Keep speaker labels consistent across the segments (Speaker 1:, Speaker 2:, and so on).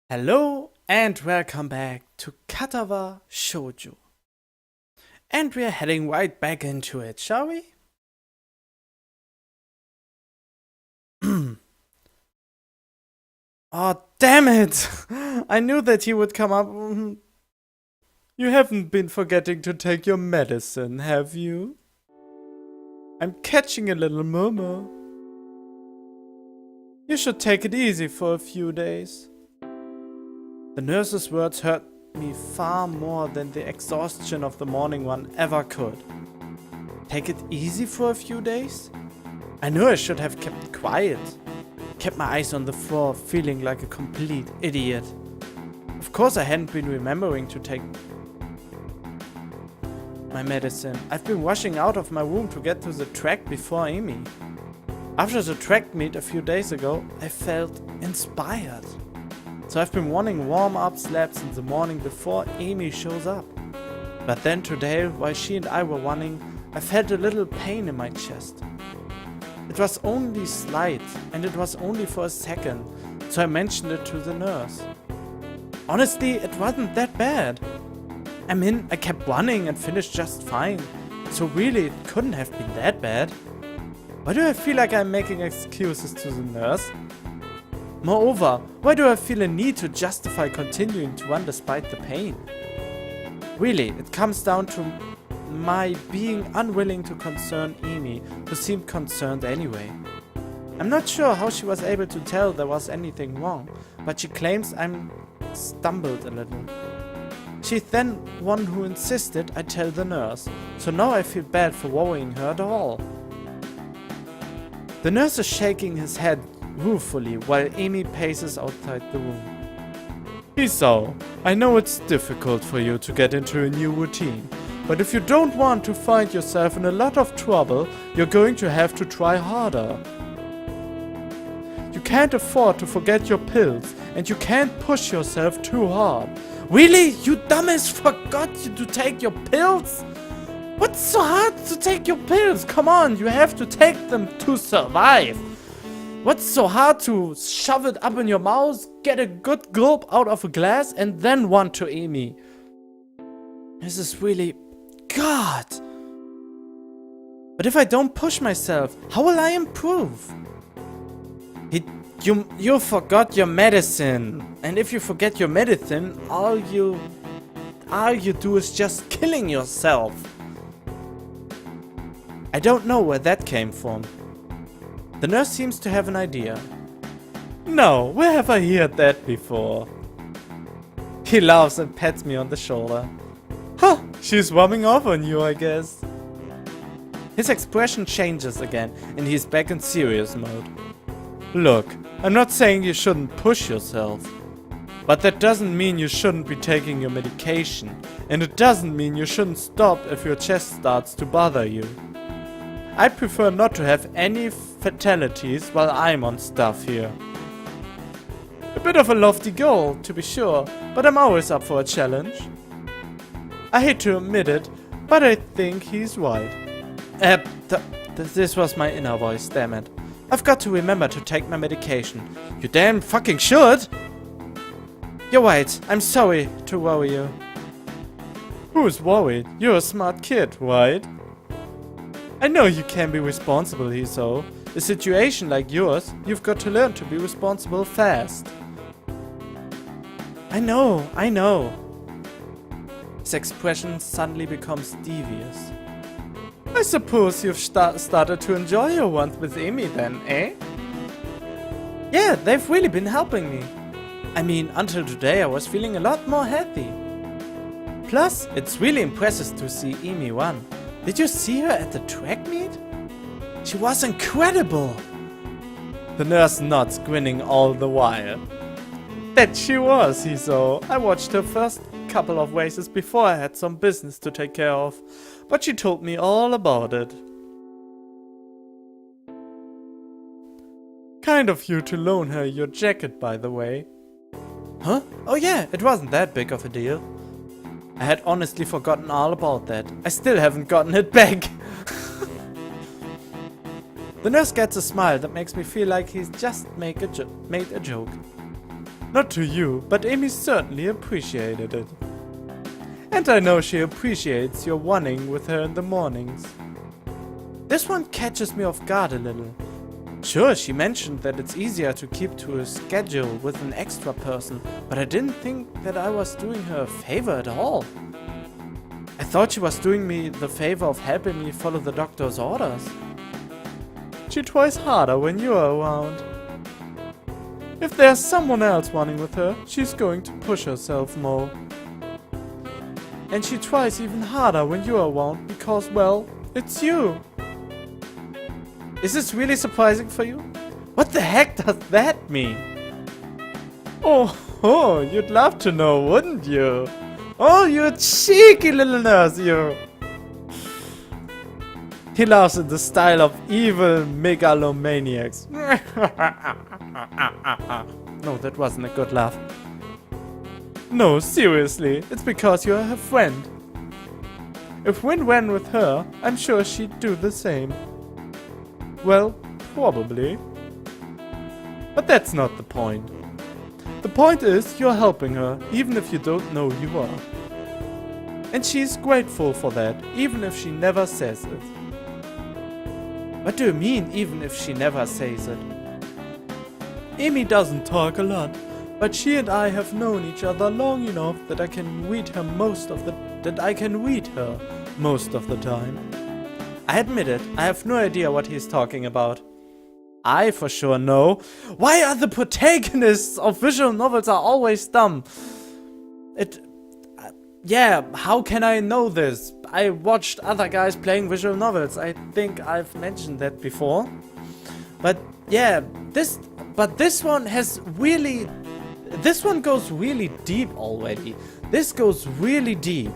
Speaker 1: Hello and welcome back to Katawa Shoujo. And we are heading right back into it, shall we? Oh, damn it! I knew that he would come up. You haven't been forgetting to take your medicine, have you? I'm catching a little murmur. You should take it easy for a few days. The nurse's words hurt me far more than the exhaustion of the morning one ever could. Take it easy for a few days? I knew I should have kept quiet. Kept my eyes on the floor, feeling like a complete idiot. Of course I hadn't been remembering to take my medicine. I've been rushing out of my room to get to the track before Amy. After the track meet a few days ago, I felt inspired. So I've been running warm-up laps in the morning before Amy shows up. But then today, while she and I were running, I felt a little pain in my chest. It was only slight, and it was only for a second, so I mentioned it to the nurse. Honestly, it wasn't that bad. I kept running and finished just fine, so really it couldn't have been that bad. Why do I feel like I'm making excuses to the nurse? Moreover, why do I feel a need to justify continuing to run despite the pain? Really, it comes down to my being unwilling to concern Amy, who seemed concerned anyway. I'm not sure how she was able to tell there was anything wrong, but she claims I stumbled a little. She's then one who insisted I tell the nurse, so now I feel bad for worrying her at all. The nurse is shaking his head ruefully while Amy paces outside the room. Hisao, I know it's difficult for you to get into a new routine, but if you don't want to find yourself in a lot of trouble, you're going to have to try harder. You can't afford to forget your pills, and you can't push yourself too hard. Really? You dumbass forgot to take your pills? What's so hard to take your pills? Come on, you have to take them to survive. What's so hard to shove it up in your mouth, get a good gulp out of a glass, and then run to Amy? This is really... God! But if I don't push myself, how will I improve? You forgot your medicine. And if you forget your medicine, all you do is just killing yourself. I don't know where that came from. The nurse seems to have an idea. No, where have I heard that before? He laughs and pats me on the shoulder. Huh, she's rubbing off on you, I guess. His expression changes again, and he's back in serious mode. Look, I'm not saying you shouldn't push yourself. But that doesn't mean you shouldn't be taking your medication. And it doesn't mean you shouldn't stop if your chest starts to bother you. I prefer not to have any fatalities while I'm on stuff here. A bit of a lofty goal, to be sure, but I'm always up for a challenge. I hate to admit it, but I think he's right. This was my inner voice, damn it. I've got to remember to take my medication. You damn fucking should! You're right, I'm sorry to worry you. Who's worried? You're a smart kid, right? I know you can be responsible, Hisao. A situation like yours, you've got to learn to be responsible fast. I know. His expression suddenly becomes devious. I suppose you've started to enjoy your runs with Amy then, eh? Yeah, they've really been helping me. I mean, until today I was feeling a lot more healthy. Plus, it's really impressive to see Amy run. Did you see her at the track meet? She was incredible! The nurse nods, grinning all the while. That she was, Hisao. I watched her first couple of races before I had some business to take care of, but she told me all about it. Kind of you to loan her your jacket, by the way. Huh? Oh yeah, it wasn't that big of a deal. I had honestly forgotten all about that. I still haven't gotten it back. The nurse gets a smile that makes me feel like he's just made a joke. Not to you, but Amy certainly appreciated it. And I know she appreciates your running with her in the mornings. This one catches me off guard a little. Sure, she mentioned that it's easier to keep to a schedule with an extra person, but I didn't think that I was doing her a favor at all. I thought she was doing me the favor of helping me follow the doctor's orders. She tries harder when you are around. If there's someone else running with her, she's going to push herself more. And she tries even harder when you're around because, well, it's you. Is this really surprising for you? What the heck does that mean? Oh, you'd love to know, wouldn't you? Oh, you cheeky little nurse, you. He laughs in the style of evil megalomaniacs. No, that wasn't a good laugh. No, seriously, it's because you're her friend. If Win went with her, I'm sure she'd do the same. Well, probably. But that's not the point. The point is you're helping her, even if you don't know you are. And she's grateful for that, even if she never says it. What do you mean, even if she never says it? Amy doesn't talk a lot, but she and I have known each other long enough that I can read her most of the time. I admit it, I have no idea what he's talking about. I for sure know. Why are the protagonists of visual novels are always dumb? Yeah, how can I know this? I watched other guys playing visual novels. I think I've mentioned that before. But yeah, this one goes really deep already. This goes really deep.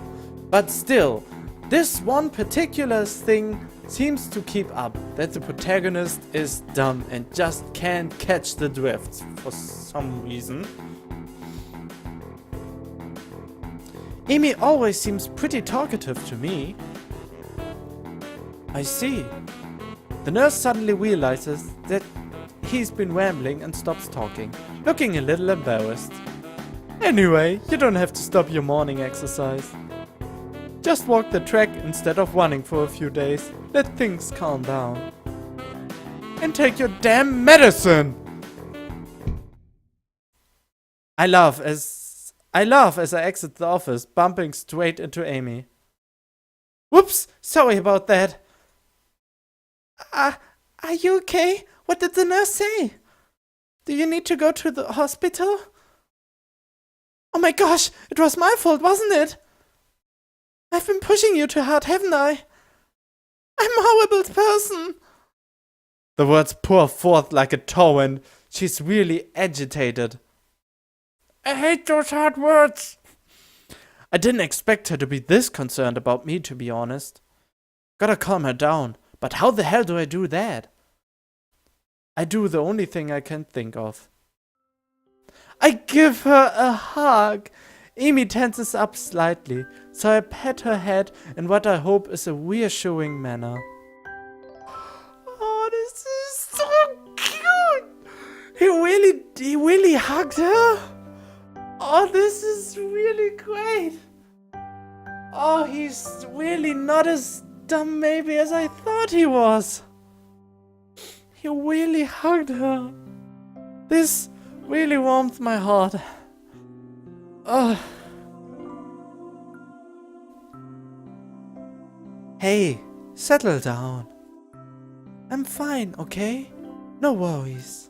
Speaker 1: But still, this one particular thing seems to keep up, that the protagonist is dumb and just can't catch the drift for some reason. Amy always seems pretty talkative to me. I see. The nurse suddenly realizes that he's been rambling and stops talking, looking a little embarrassed. Anyway, you don't have to stop your morning exercise. Just walk the track instead of running for a few days. Let things calm down. And take your damn medicine! I laugh as I exit the office, bumping straight into Amy. Whoops! Sorry about that. Are you okay? What did the nurse say? Do you need to go to the hospital? Oh my gosh! It was my fault, wasn't it? I've been pushing you too hard, haven't I? I'm a horrible person. The words pour forth like a torrent. She's really agitated. I hate those hard words. I didn't expect her to be this concerned about me, to be honest. Gotta calm her down, but how the hell do I do that? I do the only thing I can think of. I give her a hug. Amy tenses up slightly, so I pat her head in what I hope is a reassuring manner. Oh, this is so cute! He really hugged her? Oh, this is really great! Oh, he's really not as dumb maybe as I thought he was. He really hugged her. This really warmed my heart. Oh. Hey, settle down. I'm fine, okay? No worries.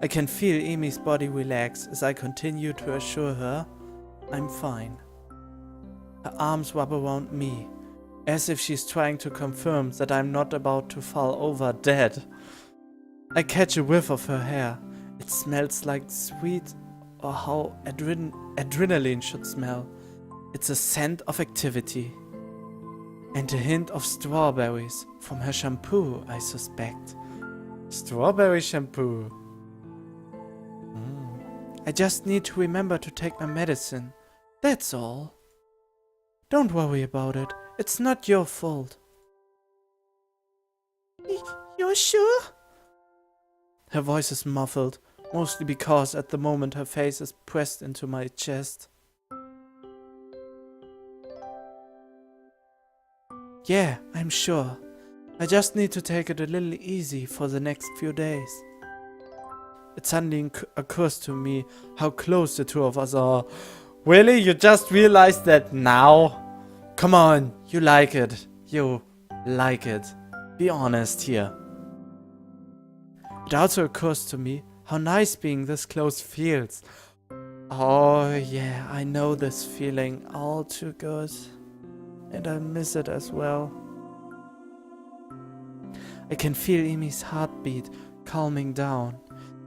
Speaker 1: I can feel Amy's body relax as I continue to assure her I'm fine. Her arms wrap around me, as if she's trying to confirm that I'm not about to fall over dead. I catch a whiff of her hair. It smells like sweet, or how adrenaline should smell. It's a scent of activity. And a hint of strawberries from her shampoo, I suspect. Strawberry shampoo. I just need to remember to take my medicine. That's all. Don't worry about it. It's not your fault. You're sure? Her voice is muffled, Mostly because at the moment her face is pressed into my chest. Yeah, I'm sure. I just need to take it a little easy for the next few days. It suddenly occurs to me how close the two of us are. Really? You just realized that now? Come on, you like it. You like it. Be honest here. It also occurs to me how nice being this close feels. Oh yeah, I know this feeling all too good. And I miss it as well. I can feel Imi's heartbeat calming down,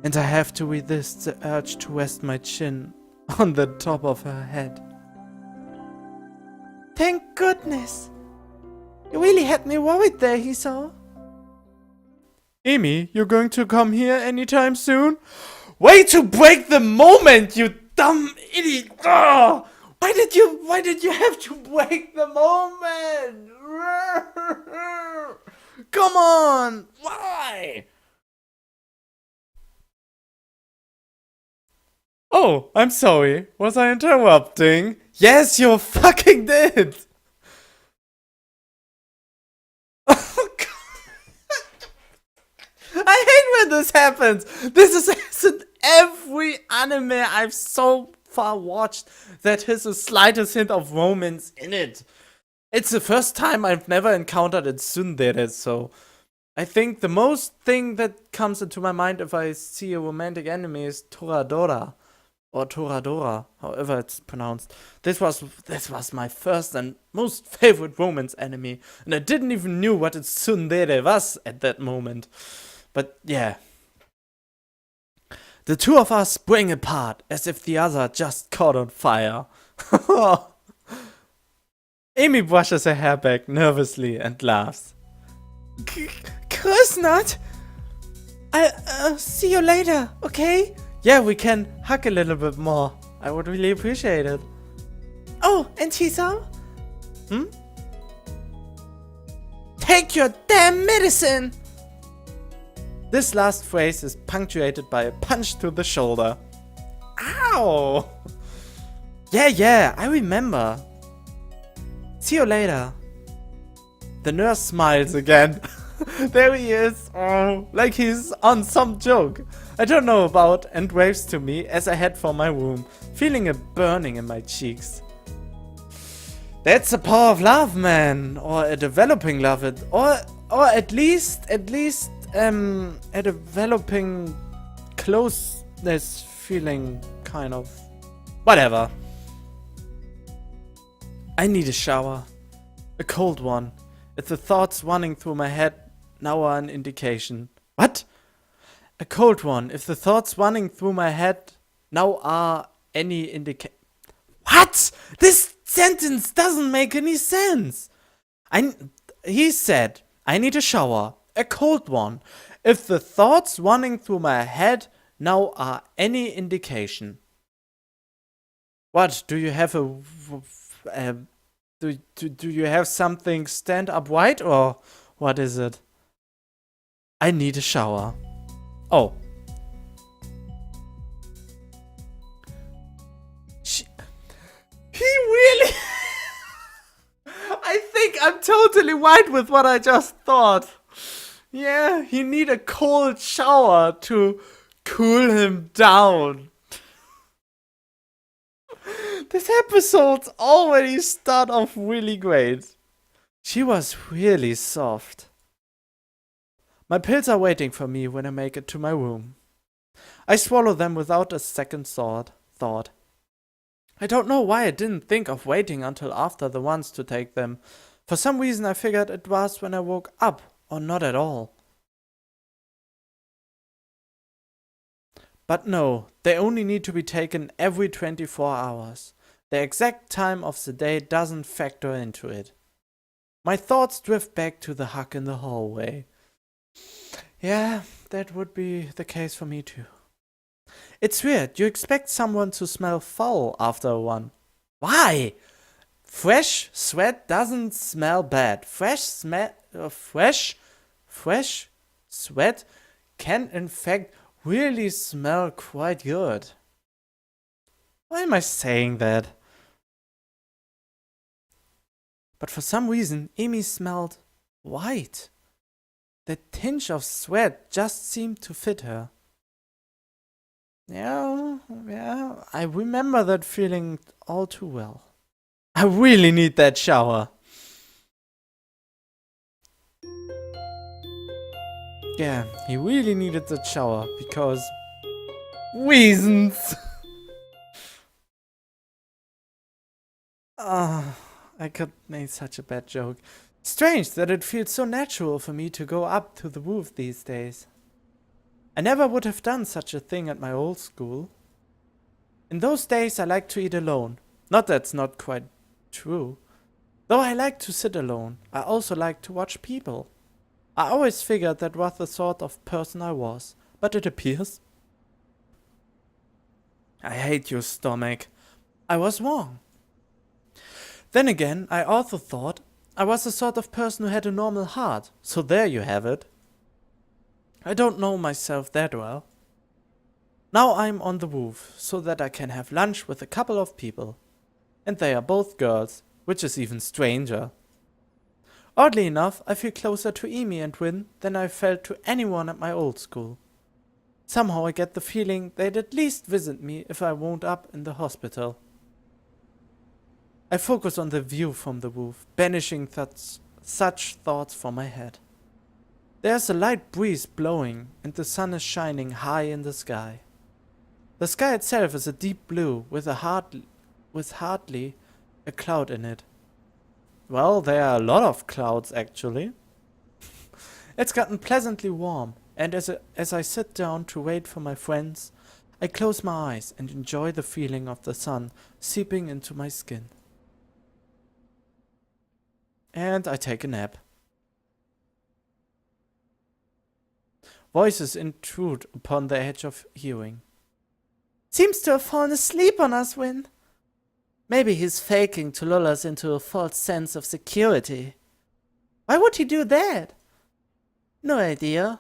Speaker 1: and I have to resist the urge to rest my chin on the top of her head. Thank goodness! You really had me worried there, Hisao. Imi, you're going to come here anytime soon? Way to break the moment, you dumb idiot! Ugh! Why did you have to break the moment? Come on! Why? Oh, I'm sorry. Was I interrupting? Yes, you fucking did! I hate when this happens! This is in every anime I've so far watched that has the slightest hint of romance in it. It's the first time I've never encountered a tsundere, so I think the most thing that comes into my mind if I see a romantic anime is Toradora. Or Toradora, however it's pronounced. This was my first and most favorite romance anime, and I didn't even knew what a tsundere was at that moment. But yeah. The two of us spring apart as if the other just caught on fire. Amy brushes her hair back nervously and laughs. Course not. I'll see you later, okay? Yeah, we can hug a little bit more. I would really appreciate it. Oh, and Hisao? Take your damn medicine! This last phrase is punctuated by a punch to the shoulder. Ow! Yeah, I remember. See you later. The nurse smiles again. There he is. Oh, like he's on some joke. I don't know about, and waves to me as I head for my room, feeling a burning in my cheeks. That's the power of love, man. Or a developing love, or at least a developing closeness feeling, kind of. Whatever. I need a shower. A cold one. If the thoughts running through my head now are an indication. What? A cold one. If the thoughts running through my head now are any indication. What? This sentence doesn't make any sense. He said, I need a shower. A cold one. If the thoughts running through my head now are any indication. What? Do you have do you have something stand upright, or what is it? I need a shower. Oh. He really... I think I'm totally right with what I just thought. Yeah, he need a cold shower to cool him down. This episode's already start off really great. She was really soft. My pills are waiting for me when I make it to my room. I swallow them without a second thought. I don't know why I didn't think of waiting until after the ones to take them. For some reason I figured it was when I woke up, or not at all. But no, they only need to be taken every 24 hours. The exact time of the day doesn't factor into it. My thoughts drift back to the hug in the hallway. Yeah, that would be the case for me too. It's weird, you expect someone to smell foul after one. Why? Fresh sweat doesn't smell bad. Fresh sweat can in fact really smell quite good. Why am I saying that? But for some reason, Amy smelled white. That tinge of sweat just seemed to fit her. Yeah, I remember that feeling all too well. I really need that shower. Yeah, he really needed that shower because reasons. I could make such a bad joke. Strange that it feels so natural for me to go up to the roof these days. I never would have done such a thing at my old school. In those days I liked to eat alone. Not that's not quite true. Though I liked to sit alone, I also liked to watch people. I always figured that was the sort of person I was, but it appears I hate your stomach. I was wrong. Then again, I also thought I was the sort of person who had a normal heart, so there you have it. I don't know myself that well. Now I'm on the roof, so that I can have lunch with a couple of people. And they are both girls, which is even stranger. Oddly enough, I feel closer to Amy and Win than I felt to anyone at my old school. Somehow I get the feeling they'd at least visit me if I wound up in the hospital. I focus on the view from the roof, banishing such thoughts from my head. There's a light breeze blowing, and the sun is shining high in the sky. The sky itself is a deep blue with hardly a cloud in it. Well, there are a lot of clouds actually. It's gotten pleasantly warm, and as I sit down to wait for my friends, I close my eyes and enjoy the feeling of the sun seeping into my skin. And I take a nap. Voices intrude upon the edge of hearing. Seems to have fallen asleep on us, Win. Maybe he's faking to lull us into a false sense of security. Why would he do that? No idea.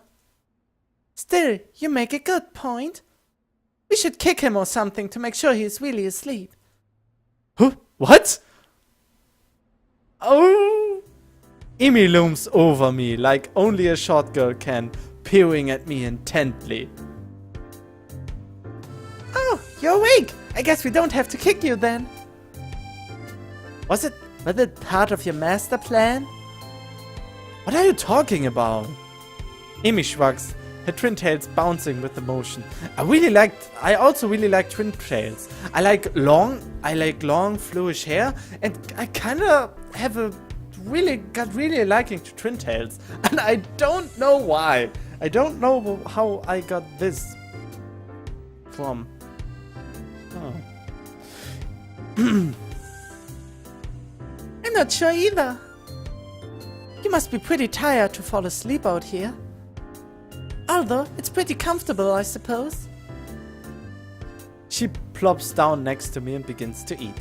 Speaker 1: Still, you make a good point. We should kick him or something to make sure he's really asleep. Huh? What? Oh! Amy looms over me like only a short girl can, peering at me intently. Oh, you're awake! I guess we don't have to kick you then. Was it part of your master plan? What are you talking about? Amy shrugs, her twin tails bouncing with emotion. I also really like twin tails. I like long, flowish hair, and I kinda have got really liking to twin tails. And I don't know why. I don't know how I got this from. Oh. I'm not sure either. You must be pretty tired to fall asleep out here. Although, it's pretty comfortable, I suppose. She plops down next to me and begins to eat.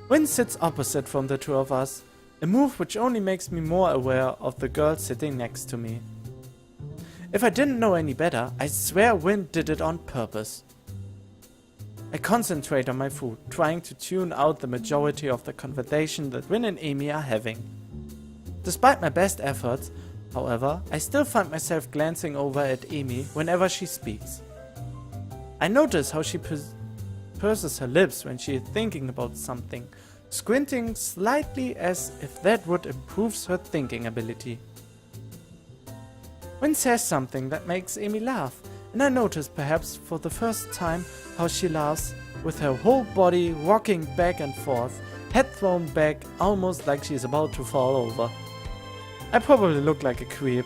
Speaker 1: Win sits opposite from the two of us, a move which only makes me more aware of the girl sitting next to me. If I didn't know any better, I swear Win did it on purpose. I concentrate on my food, trying to tune out the majority of the conversation that Win and Amy are having. Despite my best efforts, however, I still find myself glancing over at Amy whenever she speaks. I notice how she purses her lips when she is thinking about something, squinting slightly as if that would improve her thinking ability. Win says something that makes Amy laugh, and I notice perhaps for the first time how she laughs with her whole body rocking back and forth, head thrown back almost like she is about to fall over. I probably look like a creep.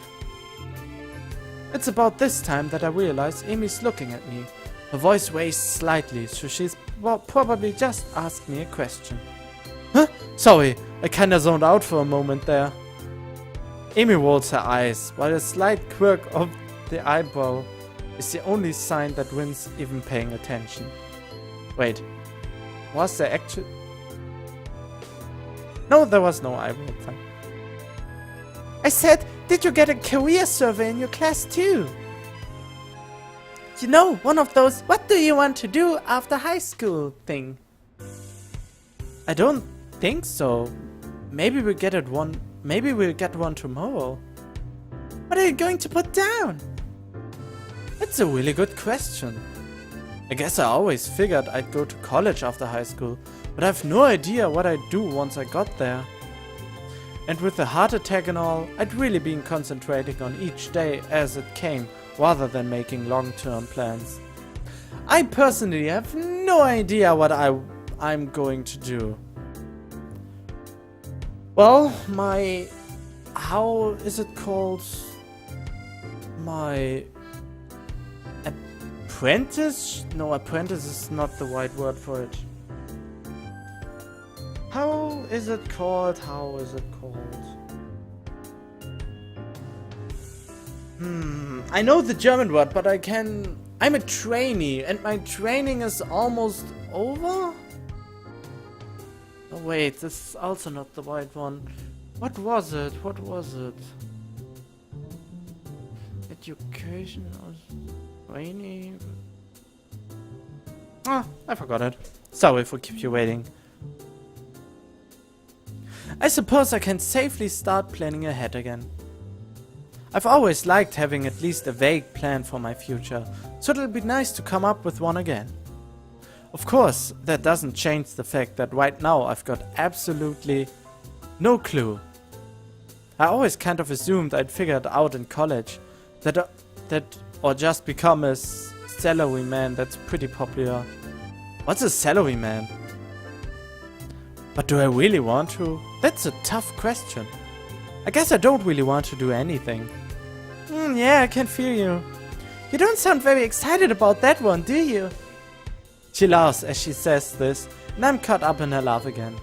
Speaker 1: It's about this time that I realize Amy's looking at me. Her voice raised slightly, so she's probably just asked me a question. Huh? Sorry, I kinda zoned out for a moment there. Amy rolls her eyes, while a slight quirk of the eyebrow is the only sign that Win's even paying attention. Wait, was there actually... No, there was no eyebrow thing. I said, did you get a career survey in your class too? You know, one of those what do you want to do after high school thing. I don't think so. Maybe we'll get one tomorrow. What are you going to put down? That's a really good question. I guess I always figured I'd go to college after high school, but I have no idea what I'd do once I got there. And with the heart attack and all, I'd really been concentrating on each day as it came, rather than making long-term plans. I personally have no idea what I'm going to do. Well, how is it called? My apprentice? No, apprentice is not the right word for it. How is it called? I know the German word, but I'm a trainee, and my training is almost over? Oh wait, this is also not the right one. What was it? Education or trainee? Ah, I forgot it. Sorry for keep you waiting. I suppose I can safely start planning ahead again. I've always liked having at least a vague plan for my future, so it'll be nice to come up with one again. Of course, that doesn't change the fact that right now I've got absolutely no clue. I always kind of assumed I'd figure it out in college, or just become a salaryman that's pretty popular. What's a salaryman? But do I really want to? That's a tough question. I guess I don't really want to do anything. Yeah, I can feel you. You don't sound very excited about that one, do you? She laughs as she says this, and I'm caught up in her laugh again.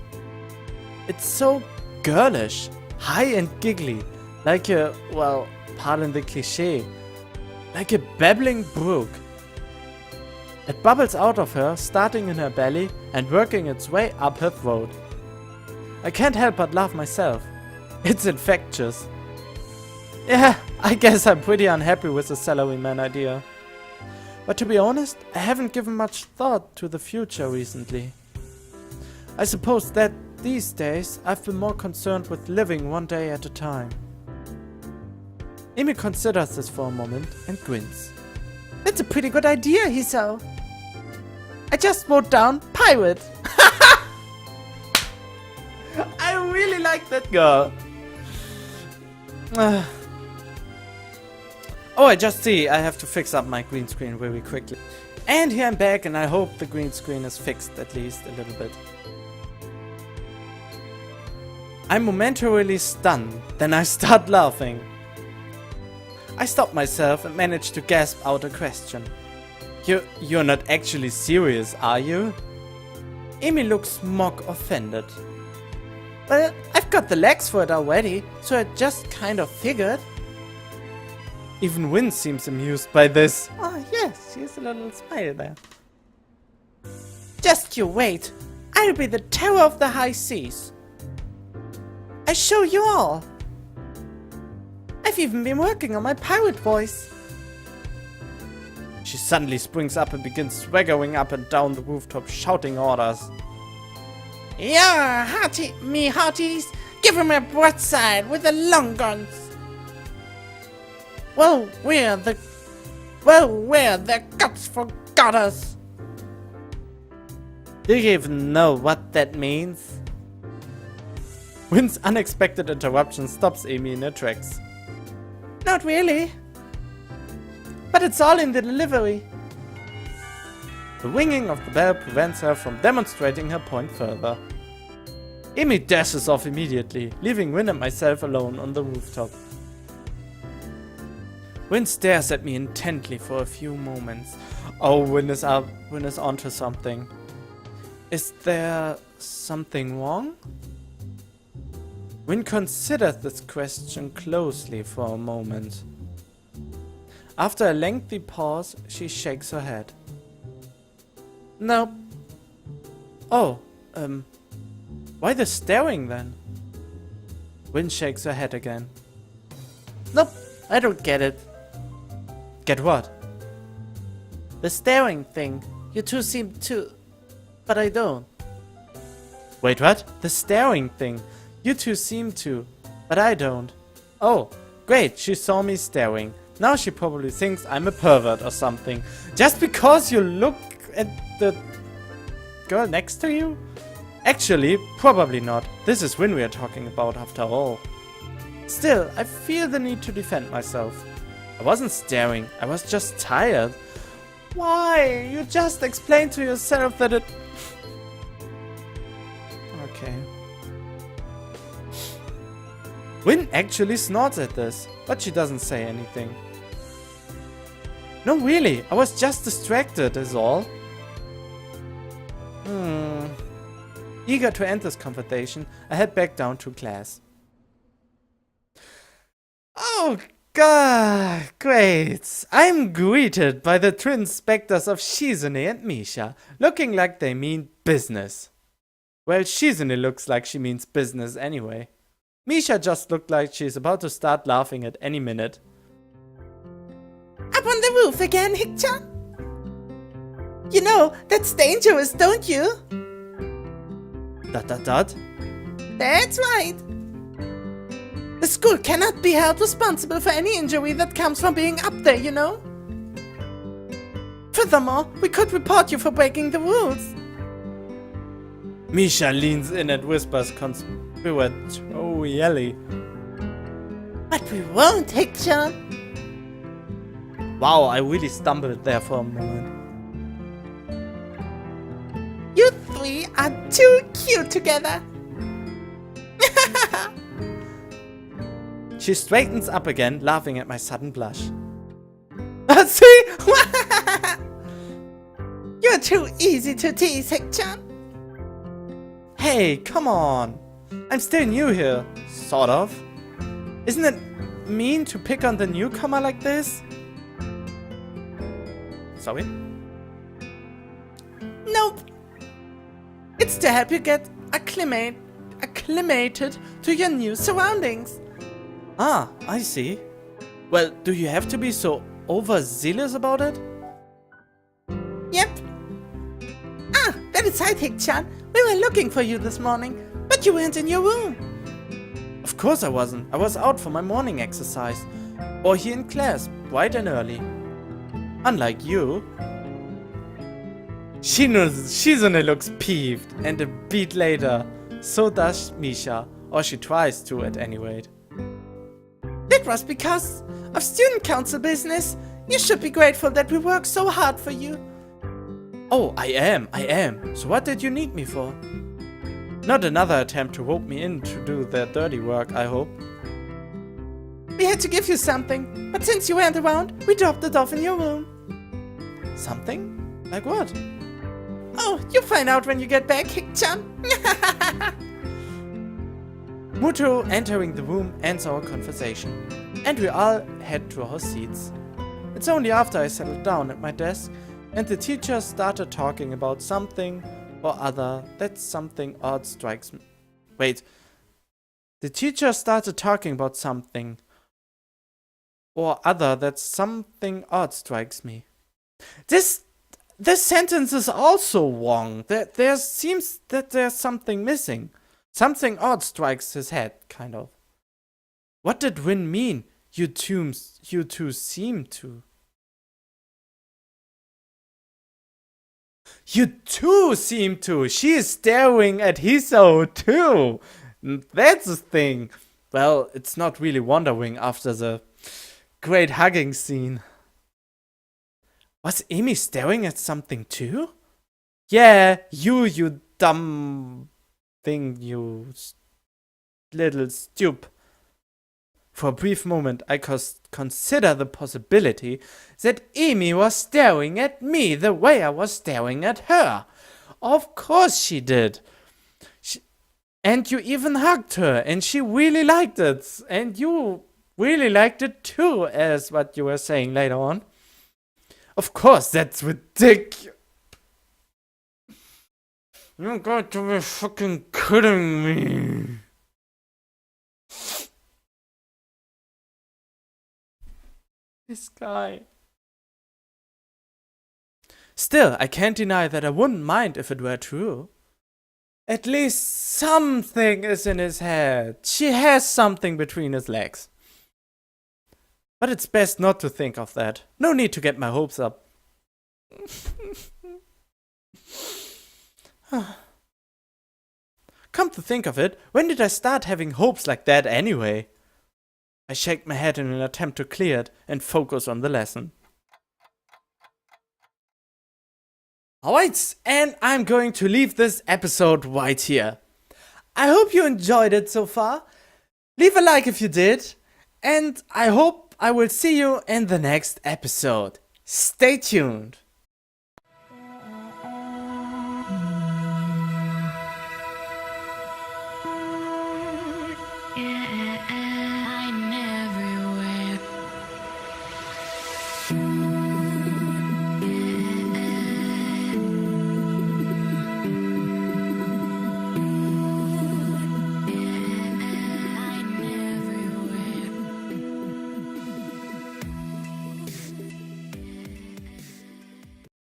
Speaker 1: It's so girlish, high and giggly, like a, well, pardon the cliché, like a babbling brook. It bubbles out of her, starting in her belly and working its way up her throat. I can't help but laugh myself. It's infectious. Yeah, I guess I'm pretty unhappy with the salaryman idea. But to be honest, I haven't given much thought to the future recently. I suppose that these days I've been more concerned with living one day at a time. Amy considers this for a moment and grins. That's a pretty good idea, Hisao. I just wrote down pirate. I really like that girl. Oh, I just see I have to fix up my green screen very quickly. And here I'm back, and I hope the green screen is fixed at least a little bit. I'm momentarily stunned, then I start laughing. I stop myself and manage to gasp out a question. You're not actually serious, are you? Amy looks mock offended. Well, I've got the legs for it already, so I just kind of figured. Even Win seems amused by this. Oh yes, she has a little smile there. Just you wait. I'll be the terror of the high seas. I show you all. I've even been working on my pirate voice. She suddenly springs up and begins swaggering up and down the rooftop, shouting orders. Yeah, hearties, give him a broadside with the long guns. Well, where the gods forgot us. Do you even know what that means? Win's unexpected interruption stops Amy in her tracks. Not really. But it's all in the delivery. The ringing of the bell prevents her from demonstrating her point further. Amy dashes off immediately, leaving Win and myself alone on the rooftop. Win stares at me intently for a few moments. Oh, Win is onto something. Is there something wrong? Win considered this question closely for a moment. After a lengthy pause, she shakes her head. Nope. Oh, why the staring then? Win shakes her head again. Nope, I don't get it. Get what? The staring thing. You two seem to... But I don't. Wait, what? The staring thing. You two seem to, but I don't. Oh, great, she saw me staring. Now she probably thinks I'm a pervert or something. Just because you look at the girl next to you? Actually, probably not. This is Win we are talking about after all. Still, I feel the need to defend myself. I wasn't staring, I was just tired. Why? You just explained to yourself that it... Okay. Win actually snorts at this, but she doesn't say anything. No, really, I was just distracted, is all. Eager to end this conversation, I head back down to class. Oh god, great! I'm greeted by the twin specters of Shizune and Misha, looking like they mean business. Well, Shizune looks like she means business anyway. Misha just looked like she's about to start laughing at any minute.
Speaker 2: Up on the roof again, Hik-chan? You know, that's dangerous, don't you?
Speaker 1: Dot.
Speaker 2: That's right. The school cannot be held responsible for any injury that comes from being up there, you know? Furthermore, we could report you for breaking the rules.
Speaker 1: Misha leans in and whispers conspiratorially.
Speaker 2: But we won't, Hik-chan.
Speaker 1: Wow, I really stumbled there for a moment.
Speaker 2: You three are too cute together.
Speaker 1: She straightens up again, laughing at my sudden blush. See?
Speaker 2: You're too easy to tease, Hik-chan.
Speaker 1: Hey, come on. I'm still new here. Sort of. Isn't it mean to pick on the newcomer like this? Sorry?
Speaker 2: Nope. It's to help you get acclimated to your new surroundings.
Speaker 1: Ah, I see. Well, do you have to be so overzealous about it?
Speaker 2: Yep. Ah, that is right, Hik-chan. We were looking for you this morning, but you weren't in your room.
Speaker 1: Of course I wasn't. I was out for my morning exercise. Or here in class, bright and early. Unlike you. Shizune looks peeved, and a beat later, so does Misha. Or she tries to at any rate.
Speaker 2: That was because of student council business. You should be grateful that we worked so hard for you.
Speaker 1: Oh, I am. So what did you need me for? Not another attempt to rope me in to do their dirty work, I hope.
Speaker 2: We had to give you something, but since you weren't around, we dropped it off in your room.
Speaker 1: Something? Like what?
Speaker 2: Oh, you'll find out when you get back, Hik-chan.
Speaker 1: Muto entering the room ends our conversation, and we all head to our seats. It's only after I settled down at my desk and the teacher started talking about something or other that something odd strikes me. Wait. The teacher started talking about something or other that something odd strikes me. This sentence is also wrong. There seems that there's something missing. Something odd strikes his head, kind of. What did Win mean? You two seem to. You two seem to. She is staring at Hisao too. That's the thing. Well, it's not really wondering after the great hugging scene. Was Amy staring at something too? Yeah, you dumb thing, you little stup. For a brief moment, I consider the possibility that Amy was staring at me the way I was staring at her. Of course she did. And you even hugged her, and she really liked it. And you really liked it too, as what you were saying later on. Of course, that's ridiculous. You got to be fucking kidding me. This guy. Still, I can't deny that I wouldn't mind if it were true. At least something is in his head. She has something between his legs. But it's best not to think of that. No need to get my hopes up. Come to think of it, when did I start having hopes like that anyway? I shake my head in an attempt to clear it and focus on the lesson. Alright, and I'm going to leave this episode right here. I hope you enjoyed it so far. Leave a like if you did, and I hope I will see you in the next episode. Stay tuned.